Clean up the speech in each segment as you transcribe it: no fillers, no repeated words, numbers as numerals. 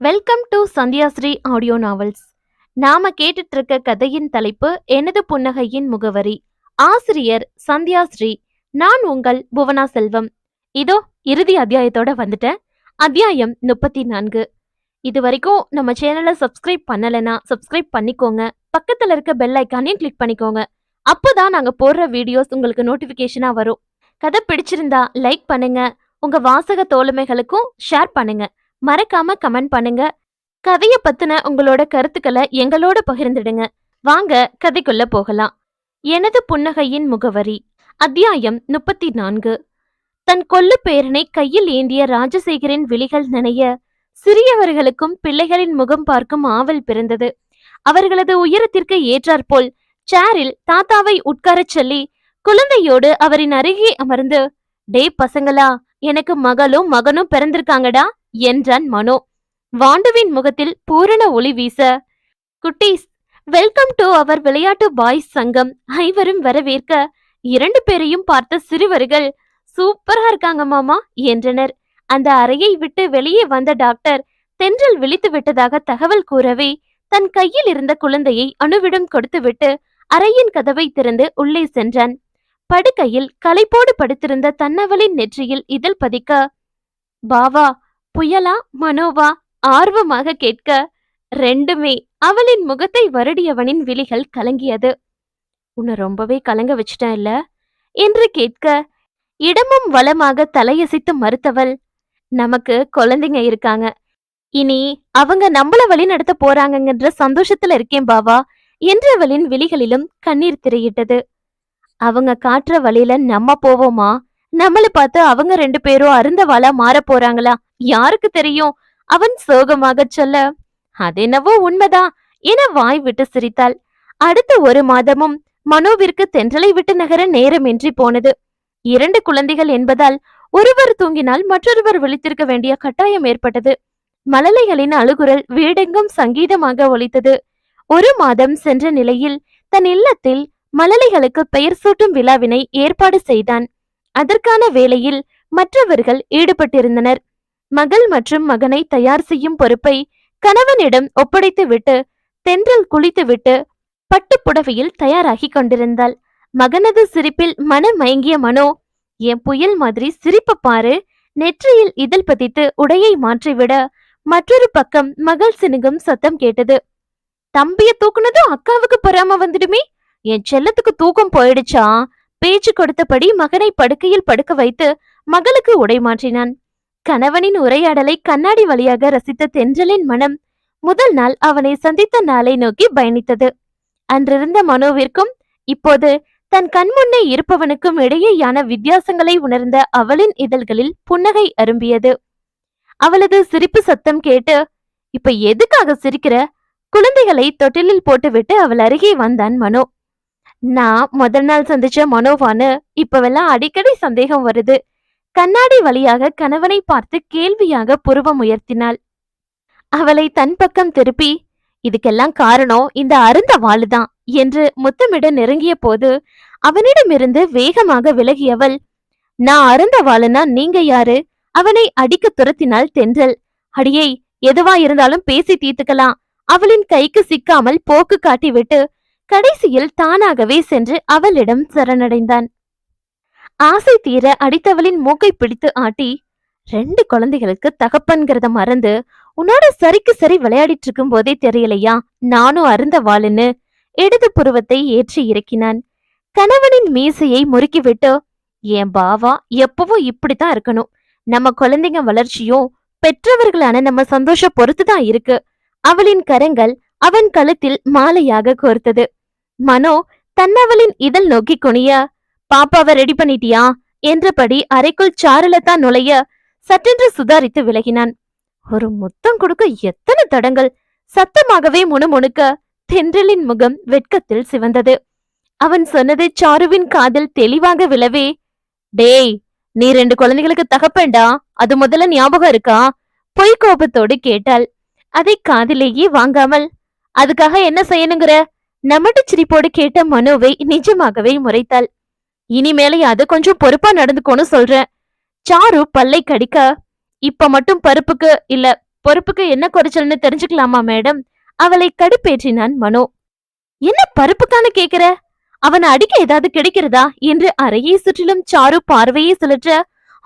Welcome to Sandhyasri audio novels. நாம கேட்டுட்டு இருக்க கதையின் தலைப்பு எனது புன்னகையின் முகவரி. ஆசிரியர் சந்தியாஸ்ரீ. நான் உங்கள் புவனா செல்வம். இதோ இறுதி அத்தியாயத்தோட வந்துட்டேன். அத்தியாயம் 34. இது வரைக்கும் நம்ம சேனலை சப்ஸ்கிரைப் பண்ணலைன்னா சப்ஸ்கிரைப் பண்ணிக்கோங்க. பக்கத்துல இருக்க பெல் ஐக்கானையும் கிளிக் பண்ணிக்கோங்க. அப்போதான் நாங்க போடுற வீடியோஸ் உங்களுக்கு நோட்டிபிகேஷனா வரும். கதை பிடிச்சிருந்தா லைக் பண்ணுங்க. உங்க வாசக தோழமைகளுக்கும் ஷேர் பண்ணுங்க. மறக்காம கமெண்ட் பண்ணுங்க. கதைய பத்தின உங்களோட கருத்துக்களை எங்களோட பகிர்ந்துடுங்க. வாங்க கதைக்குள்ள போகலாம். எனது புன்னகையின் முகவரி. அத்தியாயம் 34. தன் கொல்லு பேரனை கையில் ஏந்திய ராஜசேகரின் விழிகள் நனைய சிறியவர்களுக்கும் பிள்ளைகளின் முகம் பார்க்கும் ஆவல் பிறந்தது. அவர்களது உயரத்திற்கு ஏற்றாற்போல் சேரில் தாத்தாவை உட்காரச் சொல்லி குழந்தையோடு அவரின் அருகே அமர்ந்து, டே பசங்களா, எனக்கு மகளும் மகனும் பிறந்திருக்காங்கடா என்றான் மனோ. வாண்டுவின் முகத்தில் பூரண ஒளி வீச, குட்டீஸ், வெல்கம் டு அவர் விளையாட்டு பாய்ஸ் சங்கம். ஐவரும் வரவேற்க 2 பேரையும் பார்த்த சிறுவர்கள், சூப்பரா இருக்காங்க மாமா என்றனர். அந்த அறையை விட்டு வெளியே வந்த டாக்டர் தென்றல் விழித்து விட்டதாக தகவல் கூறவே தன் கையில் இருந்த குழந்தையை அணுவிடம் கொடுத்துவிட்டு அறையின் கதவை திறந்து உள்ளே சென்றான். படுக்கையில் களைப்போடு படுத்திருந்த தன்னவளின் நெற்றியில் இதழ் பதிக்க, பாவா, புயலா மனோவா ஆர்வமாக கேட்க, ரெண்டுமே. அவளின் முகத்தை வருடியவனின் விழிகள் கலங்கியது. உன்னை ரொம்பவே கலங்க வச்சிட்டேன் இல்ல என்று கேட்க, இடமும் வளமாக தலையசைத்து மறுத்தவள், நமக்கு குழந்தைங்க இருக்காங்க, இனி அவங்க நம்மள வழி நடத்த போறாங்கன்ற சந்தோஷத்துல இருக்கேன் பாவா என்றவளின் விழிகளிலும் கண்ணீர் திரையிட்டது. அவங்க காட்டுற வழியில நம்ம போவோமா? நம்மள பார்த்து அவங்க 2 பேரும் அருந்தவாளா மாற போறாங்களா? யாருக்கு தெரியும்? அவன் சோகமாக சொல்ல, அதென்னவோ உண்மைதான் என வாய் விட்டு சிரித்தாள். அடுத்த 1 மாதமும் மனோவிற்கு தென்றலை விட்டு நகர நேரமின்றி போனது. 2 குழந்தைகள் என்பதால் ஒருவர் தூங்கினால் மற்றொருவர் விழித்திருக்க வேண்டிய கட்டாயம் ஏற்பட்டது. மழலைகளின் அழுகுரல் வீடெங்கும் சங்கீதமாக ஒலித்தது. 1 மாதம் சென்ற நிலையில் தன் இல்லத்தில் மழலைகளுக்கு பெயர் சூட்டும் விழாவினை ஏற்பாடு செய்தான். அதற்கான வேலையில் மற்றவர்கள் ஈடுபட்டிருந்தனர். மகள் மற்றும் மகனை தயார் செய்யும் பொறுப்பை கணவனிடம் ஒப்படைத்து விட்டு தென்றல் குளித்துவிட்டு பட்டு புடவையில் தயாராகி கொண்டிருந்தாள். மகனது சிரிப்பில் மனம் மயங்கிய மனோ, என் புயல் மாதிரி சிரிப்ப பாரு, நெற்றியில் இதழ் பதித்து உடையை மாற்றிவிட மற்றொரு பக்கம் மகள் சினுங்கும் சத்தம் கேட்டது. தம்பிய தூக்குனதும் அக்காவுக்கு பொறாம வந்துடுமே, என் செல்லத்துக்கு தூக்கம் போயிடுச்சா? பேச்சு கொடுத்தபடி மகனை படுக்கையில் படுக்க வைத்து மகளுக்கு உடை மாற்றினான். கணவனின் உரையாடலை கண்ணாடி வழியாக ரசித்த தென்றலின் மனம் முதல் நாள் அவனை சந்தித்த நாளை நோக்கி பயணித்தது. அன்றிருந்த மனோவிற்கும் இப்போது தன் கண்முன்னே இருப்பவனுக்கும் இடையேயான வித்தியாசங்களை உணர்ந்த அவளின் இதழ்களில் புன்னகை அரும்பியது. அவளது சிரிப்பு சத்தம் கேட்டு, இப்ப எதுக்காக சிரிக்கிற? குழந்தைகளை தொட்டிலில் போட்டுவிட்டு அவள் அருகே வந்தான் மனோ. நான் முதல் நாள் சந்திச்ச மனோவான்னு இப்பவெல்லாம் அடிக்கடி சந்தேகம் வருது. கண்ணாடி வழியாக கணவனை பார்த்து கேள்வியாக புருவம் உயர்த்தினாள். அவளை தன் பக்கம் திருப்பி, இதுக்கெல்லாம் காரணம் இந்த அருந்த வாளுதான் என்று முத்தமிட நெருங்கிய போது அவனிடமிருந்து வேகமாக விலகியவள், நான் அருந்த வாளுனா நீங்க யாரு? அவனை அடிக்க துரத்தினாள் தென்றல். அடியை, எதுவா இருந்தாலும் பேசி தீர்த்துக்கலாம். அவளின் கைக்கு சிக்காமல் போக்கு காட்டிவிட்டு கடைசியில் தானாகவே சென்று அவளிடம் சரணடைந்தான். ஆசை தீர அடித்தவளின் மூக்கை பிடித்து ஆட்டி, 2 குழந்தைகளுக்கு தகப்பன்கிறத மறந்து உன்னோட சரிக்கு சரி விளையாடிட்டு இருக்கும் போதே தெரியலையா நானும் அருந்த வாளுன்னு? இடது புருவத்தை ஏற்றி இறக்கினான். கணவனின் மீசையை முறுக்கிவிட்டு, என் பாவா எப்பவும் இப்படித்தான் இருக்கணும். நம்ம குழந்தைங்க வளர்ச்சியும் பெற்றவர்களான நம்ம சந்தோஷம் பொறுத்துதான் இருக்கு. அவளின் கரங்கள் அவன் கழுத்தில் மாலையாக கோர்த்தது. மனோ தன்னவளின் இதழ் நோக்கி குனிய, பாப்பாவை ரெடி பண்ணிட்டியா என்றபடி அறைக்குள் சாருலத்தான் நுழைய சற்றென்று சுதாரித்து விலகினான். ஒரு முத்தம் கொடுக்க எத்தனை தடங்கள்! சத்தமாகவே முணுமுணுக்க தென்றலின் முகம் வெட்கத்தில் சிவந்தது. அவன் சொன்னது சாருவின் காதில் தெளிவாக விழவே, டேய், நீ 2 குழந்தைகளுக்கு தகப்பேண்டா, அது முதல்ல ஞாபகம் இருக்கா? பொய் கோபத்தோடு கேட்டாள். அதை காதிலேயே வாங்காமல், அதுக்காக என்ன செய்யணுங்கிற? நமட்டு சிரிப்போடு கேட்ட மனோவை நிஜமாகவே முறைத்தாள். இனிமேலையாவது கொஞ்சம் பொறுப்பா நடந்துக்கோன்னு சொல்றேன். சாரு பல்லை கடிக்க, இப்ப மட்டும் பருப்புக்கு இல்ல பொறுப்புக்கு என்ன குறைச்சல்னு தெரிஞ்சுக்கலாமா மேடம்? அவளை கடுப்பேற்றினான் மனோ. என்ன பருப்புக்கான கேக்குற? அவனை அடிக்க ஏதாவது கிடைக்கிறதா என்று அறையை சுற்றிலும் சாரு பார்வையை சுழற்ற,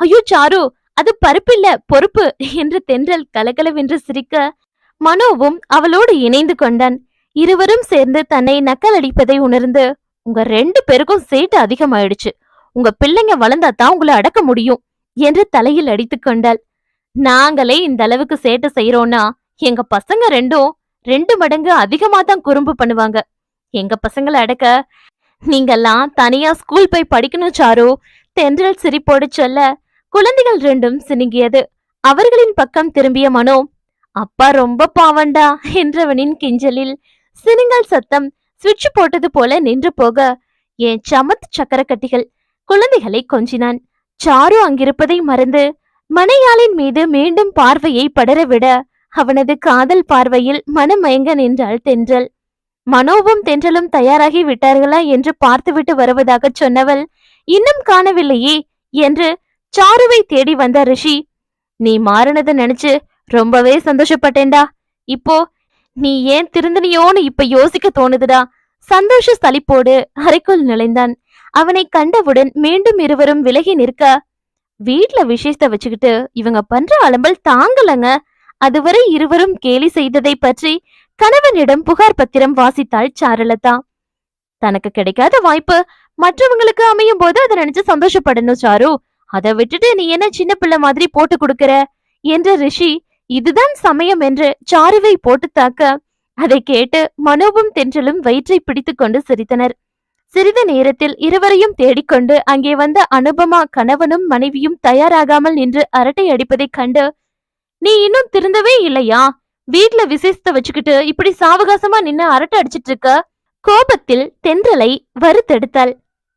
ஐயோ சாரு, அது பருப்பில்ல பொறுப்பு என்று தென்றல் கலகலவென்று சிரிக்க, மனோவும் அவளோடு இணைந்து கொண்டான். இருவரும் சேர்ந்து தன்னை நக்கல் அடிப்பதை உணர்ந்து, உங்க 2 பேருக்கும் சேட்டு அதிகமாயிடுச்சு. உங்க பிள்ளைங்க வளர்ந்தாதான் உங்களை அடக்க முடியும் என்று தலையில் அடித்துக் கொண்டாள். நாங்களே இந்த அளவுக்கு சேட்டை செய்யறோம்னா எங்க பசங்க 2 மடங்கு அதிகமா தான் குறும்பு பண்ணுவாங்க. எங்க பசங்களை அடக்க நீங்கெல்லாம் தனியா ஸ்கூல் போய் படிக்கணும் சாரு. தென்றல் சிரிப்போடு சொல்ல, குழந்தைகள் 2ம் சினுங்கியது. அவர்களின் பக்கம் திரும்பிய மனோ, அப்பா ரொம்ப பாவண்டா என்றவனின் கிஞ்சலில் சினுங்கல் சத்தம் சுவிட்ச் போட்டது போல நின்று போக, என் சமத்து சக்கரக்கட்டிகள் குழந்தைகளை கொஞ்சினான். சாரு அங்கிருப்பதை மறந்து மனையாளின் மீது மீண்டும் பார்வையை படரவிட, அவனது காதல் பார்வையில் மனமயங்க நின்றாள் தென்றல். மனோவும் தென்றலும் தயாராகி விட்டார்களா என்று பார்த்துவிட்டு வருவதாக சொன்னவள், இன்னும் காணவில்லையே என்று சாருவை தேடி வந்த ரிஷி, நீ மாறினதை நினைச்சு ரொம்பவே சந்தோஷப்பட்டேன்டா. இப்போ நீ ஏன் திருந்தனியோன்னு இப்ப யோசிக்க தோணுதுடா. சந்தோஷ சலிப்போடு அறைக்குள் நுழைந்தான். அவனை கண்டவுடன் மீண்டும் இருவரும் விலகி நிற்க, வீட்ல விசேஷத்தை வச்சுக்கிட்டு இவங்க பண்ற அலம்பல் தாங்கலங்க. அதுவரை இருவரும் கேலி செய்ததை பற்றி கணவனிடம் புகார் பத்திரம் வாசித்தாள் சாருலதா. தனக்கு கிடைக்காத வாய்ப்பு மற்றவங்களுக்கு அமையும் போது அதை நினைச்சு சந்தோஷப்படணும் சாரு. அதை விட்டுட்டு நீ என்ன சின்ன பிள்ளை மாதிரி போட்டு கொடுக்கற என்ற ரிஷி இதுதான் சமயம் என்று சாருவை போட்டு தாக்க, அதை கேட்டு மனோவும் தென்றலும் வயிற்றை பிடித்து கொண்டு சிரித்தனர். சிறிது நேரத்தில் இருவரையும் தேடிக்கொண்டு அங்கே வந்த அனுபமா கணவனும் மனைவியும் தயாராகாமல் நின்று அரட்டை அடிப்பதைக் கண்டு, நீ இன்னும் திருந்தவே இல்லையா? வீட்ல விசேஷத்தை வச்சுக்கிட்டு இப்படி சாவகாசமா நின்னு அரட்டை அடிச்சிட்டு இருக்க. கோபத்தில் தென்றலை வறுத்தெடுத்தாள்.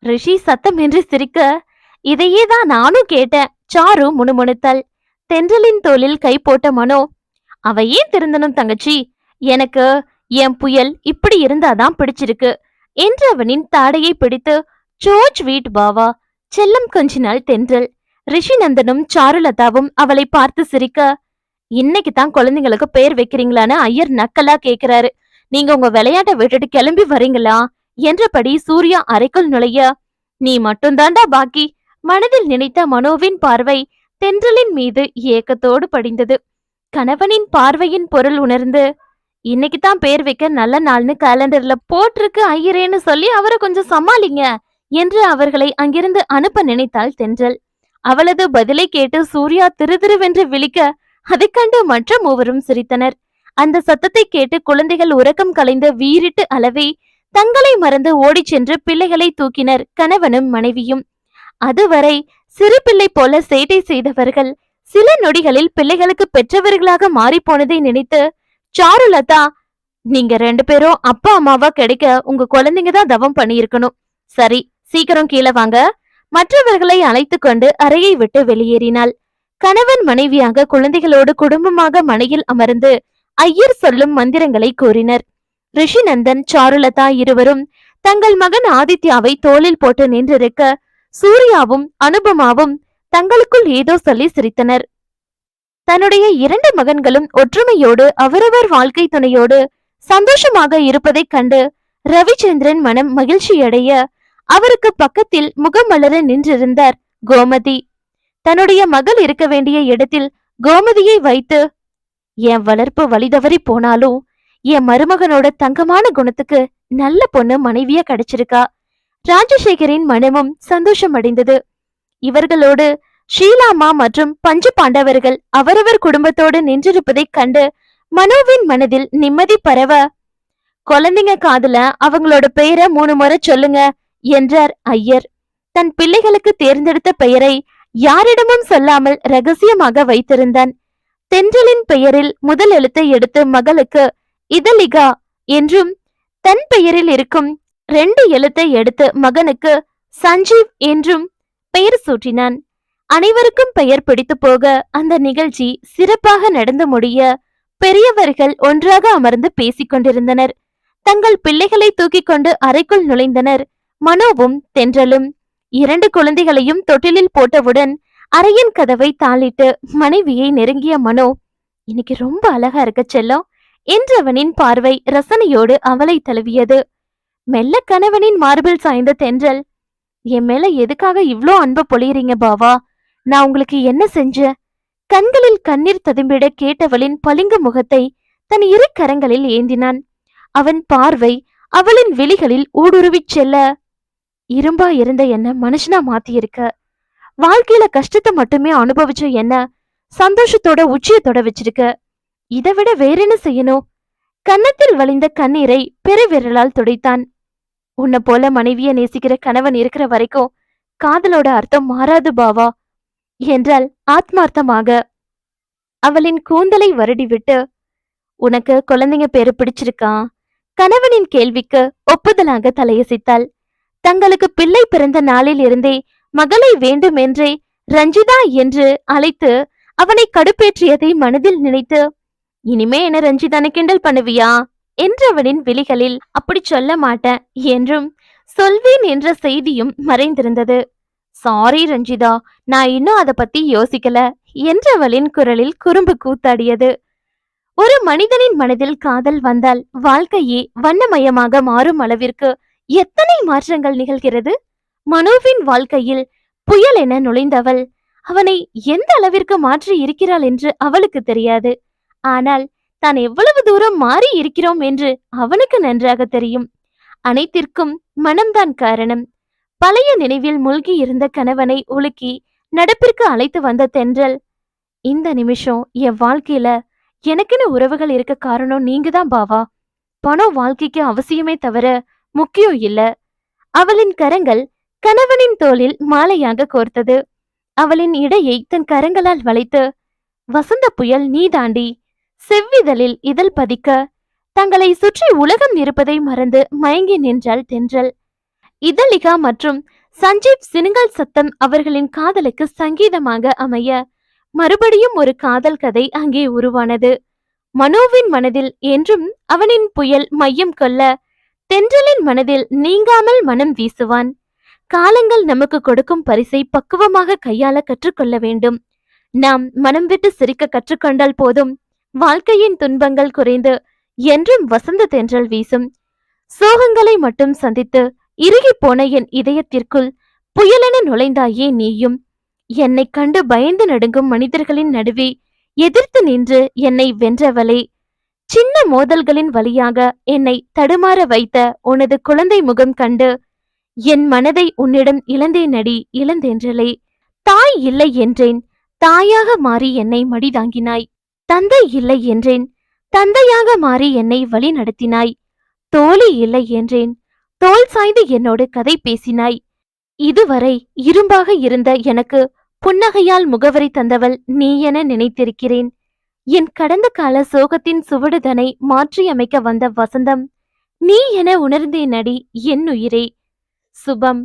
ரிஷி சத்தமின்றி சிரிக்க, இதையே தான் நானும் கேட்டேன். சாரு முணுமுணுத்தாள். தென்றலின் தோளில் கை போட்ட மனோ, அவ ஏன் திருந்தனும் தங்கச்சி? எனக்கு என் புயல் இப்படி இருந்தாதான் பிடிச்சிருக்கு என்று அவனின் தாடையை பிடித்து, ஜோர்ஜ் வீட் பாவா செல்லம் கொஞ்சினாள் தென்றல். ரிஷிநந்தனும் சாருலதாவும் அவளை பார்த்து சிரிக்க, இன்னைக்கு தான் குழந்தைங்களுக்கு பேர் வைக்கிறீங்களான்னு ஐயர் நக்கலா கேக்குறாரு. நீங்க உங்க விளையாட்டை விட்டுட்டு கிளம்பி வரீங்களா என்றபடி சூர்யா அறைக்குள் நுழைய, நீ மட்டும்தாண்டா பாக்கி. மனதில் நினைத்த மனோவின் பார்வை தென்றலின் மீது ஏக்கத்தோடு படிந்தது. கணவனின் பார்வையின் பொருள் உணர்ந்து, இன்னைக்கு தான் பேர் வைக்க நல்ல நாள்னு கேலண்டர்ல போட்டிருக்கு ஐயரேன்னு சொல்லி அவரை கொஞ்சம் சமாளிங்க என்று அவர்களை அங்கிருந்து அனுப்ப நினைத்தாள் தென்றல். அவளது பதிலை கேட்டு சூர்யா திருதிருவென்று விழிக்க, அதைக் கண்டு மற்ற மூவரும் சிரித்தனர். அந்த சத்தத்தை கேட்டு குழந்தைகள் உறக்கம் கலைந்து வீறிட்டு அளவே தங்களை மறந்து ஓடிச் சென்று பிள்ளைகளை தூக்கினர் கணவனும் மனைவியும். அதுவரை சிறு பிள்ளை போல சேட்டை செய்தவர்கள் சில நொடிகளில் பிள்ளைகளுக்கு பெற்றவர்களாக மாறிப்போனதை நினைத்து, சாருலதா, நீங்க 2 பேரும் அப்பா அம்மாவா கிடைக்க உங்க குழந்தைங்க தான் தவம் பண்ணியிருக்கணும். சரி, சீக்கிரம் கீழே வாங்க. மற்றவர்களை அழைத்து கொண்டு அறையை விட்டு வெளியேறினாள். கணவன் மனைவியாக குழந்தைகளோடு குடும்பமாக மனையில் அமர்ந்து ஐயர் சொல்லும் மந்திரங்களை கூறினர். ரிஷிநந்தன் சாருலதா இருவரும் தங்கள் மகன் ஆதித்யாவை தோளில் போட்டு நின்றிருக்க, சூர்யாவும் அனுபமாவும் தங்களுக்குள் ஏதோ சொல்லி சிரித்தனர். தன்னுடைய 2 மகன்களும் ஒற்றுமையோடு அவரவர் வாழ்க்கை துணையோடு சந்தோஷமாக இருப்பதைக் கண்டு ரவிச்சந்திரன் மனம் மகிழ்ச்சியடைய, அவருக்கு பக்கத்தில் முகமலர நின்றிருந்தார் கோமதி. தன்னுடைய மகள் இருக்க வேண்டிய இடத்தில் கோமதியை வைத்து, என் வளர்ப்பு வழிதவறி போனாலும் என் மருமகனோட தங்கமான குணத்துக்கு நல்ல பொண்ணு மனைவியா கிடைச்சிருக்கா. ராஜசேகரின் மனமும் சந்தோஷம் அடைந்தது. இவர்களோடு ஷீலாமா மற்றும் பஞ்சு பாண்டவர்கள் அவரவர் குடும்பத்தோடு நின்றிருப்பதைக் கண்டு மனோவின் மனதில் நிம்மதி பரவ, குழந்தைங்க காதுல அவங்களோட பெயரை 3 முறை சொல்லுங்க என்றார் ஐயர். தன் பிள்ளைகளுக்கு தேர்ந்தெடுத்த பெயரை யாரிடமும் சொல்லாமல் ரகசியமாக வைத்திருந்தான். தென்றலின் பெயரில் முதல் எழுத்தை எடுத்து மகளுக்கு இதலிகா என்றும், தன் பெயரில் இருக்கும் 2 எழுத்தை எடுத்து மகனுக்கு சஞ்சீவ் என்றும் பெயர் சூட்டினான். அனைவருக்கும் பெயர் பிடித்து போக அந்த நிகழ்ச்சி சிறப்பாக நடந்து முடிய பெரியவர்கள் ஒன்றாக அமர்ந்து பேசிக் கொண்டிருந்தனர். தங்கள் பிள்ளைகளை தூக்கிக் கொண்டு அறைக்குள் நுழைந்தனர். மனோவும் தென்றலும் 2 குழந்தைகளையும் தொட்டிலில் போட்டவுடன் அறையின் கதவை தாளிட்டு மனைவியை நெருங்கிய மனோ, இன்னைக்கு ரொம்ப அழகா இருக்க செல்லம் என்றவனின் பார்வை ரசனையோடு அவளை தழுவியது. மெல்ல கணவனின் மார்பில் சாய்ந்த தென்றல், என் மேல எதுக்காக இவ்ளோ அன்பு பொழியறீங்க பாவா? நான் உங்களுக்கு என்ன செஞ்ச? கண்களில் கண்ணீர் ததும்பிட கேட்டவளின் பளிங்கு முகத்தை தன் இரு கரங்களில் ஏந்தினான். அவன் பார்வை அவளின் விழிகளில் ஊடுருவிச் செல்ல, இரும்பா இருந்த என்ன மனுஷனா மாத்தியிருக்க. வாழ்க்கையில கஷ்டத்தை மட்டுமே அனுபவிச்ச என்ன சந்தோஷத்தோட உச்சியத்தோட வச்சிருக்க. இதை விட வேறென்ன செய்யணும்? கன்னத்தில் வழிந்த கண்ணீரை பெருவிரலால் துடைத்தான். உன்னை போல மனைவிய நேசிக்கிற கணவன் இருக்கிற வரைக்கும் காதலோட அர்த்தம் மாறாது பாவா என்றால் ஆத்மார்த்தமாக. அவளின் கூந்தலை வருடிவிட்டு, உனக்கு குழந்தைங்க பேரு பிடிச்சிருக்கா? கணவனின் கேள்விக்கு ஒப்புதலாக தலையசைத்தாள். தங்களுக்கு பிள்ளை பிறந்த நாளில் இருந்தே மகளை வேண்டும் என்றே ரஞ்சிதா என்று அழைத்து அவனை கடுப்பேற்றியதை மனதில் நினைத்து, இனிமே என்ன ரஞ்சிதான கிண்டல் பண்ணுவியா என்றவனின் விழிகளில் அப்படி சொல்ல மாட்டேன் என்றும் சொல்வேன் என்ற செய்தியும் மறைந்திருந்தது. சாரி ரஞ்சிதா, நான் இன்னும் அதை பத்தி யோசிக்கல என்றவளின் குரலில் குறும்பு கூத்தாடியது. ஒரு மனிதனின் மனதில் காதல் வந்தால் வாழ்க்கையே வண்ணமயமாக மாறும் அளவிற்கு எத்தனை மாற்றங்கள் நிகழ்கிறது. மனோவின் வாழ்க்கையில் புயல் என நுழைந்தவள் அவனை எந்த அளவிற்கு மாற்றி இருக்கிறாள் என்று அவளுக்கு தெரியாது. ஆனால் தான் எவ்வளவு தூரம் மாறி இருக்கிறோம் என்று அவனுக்கு நன்றாக தெரியும். அனைத்திற்கும் மனம்தான் காரணம். பழைய நினைவில் மூழ்கி இருந்த கணவனை உலுக்கி நடப்பிற்கு அழைத்து வந்த தென்றல், இந்த நிமிஷம் என் வாழ்க்கையில எனக்குன்னு உறவுகள் இருக்க காரணம் நீங்க தான் பாவா. பணம் வாழ்க்கைக்கு அவசியமே தவிர முக்கியம் இல்ல. அவளின் கரங்கள் கணவனின் தோளில் மாலையாக கோர்த்தது. அவளின் இடையை தன் கரங்களால் வளைத்து, வசந்த புயல் நீ தாண்டி செவ்விதழில் இதழ் பதிக்க தங்களை சுற்றி உலகம் இருப்பதை மறந்து மயங்கி நின்றாள் தென்றல். இதழிகா மற்றும் சஞ்சீவ் சினுங்கல் சத்தம் அவர்களின் காதலுக்கு சங்கீதமாக அமைய மறுபடியும் ஒரு காதல் கதை அங்கே உருவானது. மனோவின் மனதில் என்றும் அவனின் புயல் மையம் கொள்ள தென்றலின் மனதில் நீங்காமல் மனம் வீசுவான். காலங்கள் நமக்கு கொடுக்கும் பரிசை பக்குவமாக கையாள கற்றுக்கொள்ள வேண்டும். நாம் மனம் விட்டு சிரிக்க கற்றுக்கொண்டால் போதும். வாழ்க்கையின் துன்பங்கள் குறைந்து என்றும் வசந்த தென்றல் வீசும். சோகங்களை மட்டும் சந்தித்து இறுகி போன என் இதயத்திற்குள் புயலென நுழைந்தாயே நீயும். என்னை கண்டு பயந்து நடுங்கும் மனிதர்களின் நடுவே எதிர்த்து நின்று என்னை வென்றவளே, சின்ன மோதல்களின் வழியாக என்னை தடுமாற வைத்த உனது குழந்தை முகம் கண்டு என் மனதை உன்னிடம் இழந்தேனடி இழந்தேன்றலே. தாய் இல்லை என்றேன், தாயாக மாறி என்னை மடிதாங்கினாய். தந்தை இல்லை என்றேன், தந்தையாக மாறி என்னை வழி நடத்தினாய். தோழி இல்லை என்றேன், தோள் சாய்ந்து என்னோடு கதை பேசினாய். இதுவரை இரும்பாக இருந்த எனக்கு புன்னகையால் முகவரி தந்தவள் நீ என நினைத்திருக்கிறேன். என் கடந்த கால சோகத்தின் சுவடுதனை மாற்றியமைக்க வந்த வசந்தம் நீ என உணர்ந்தேனடி என் உயிரே. சுபம்.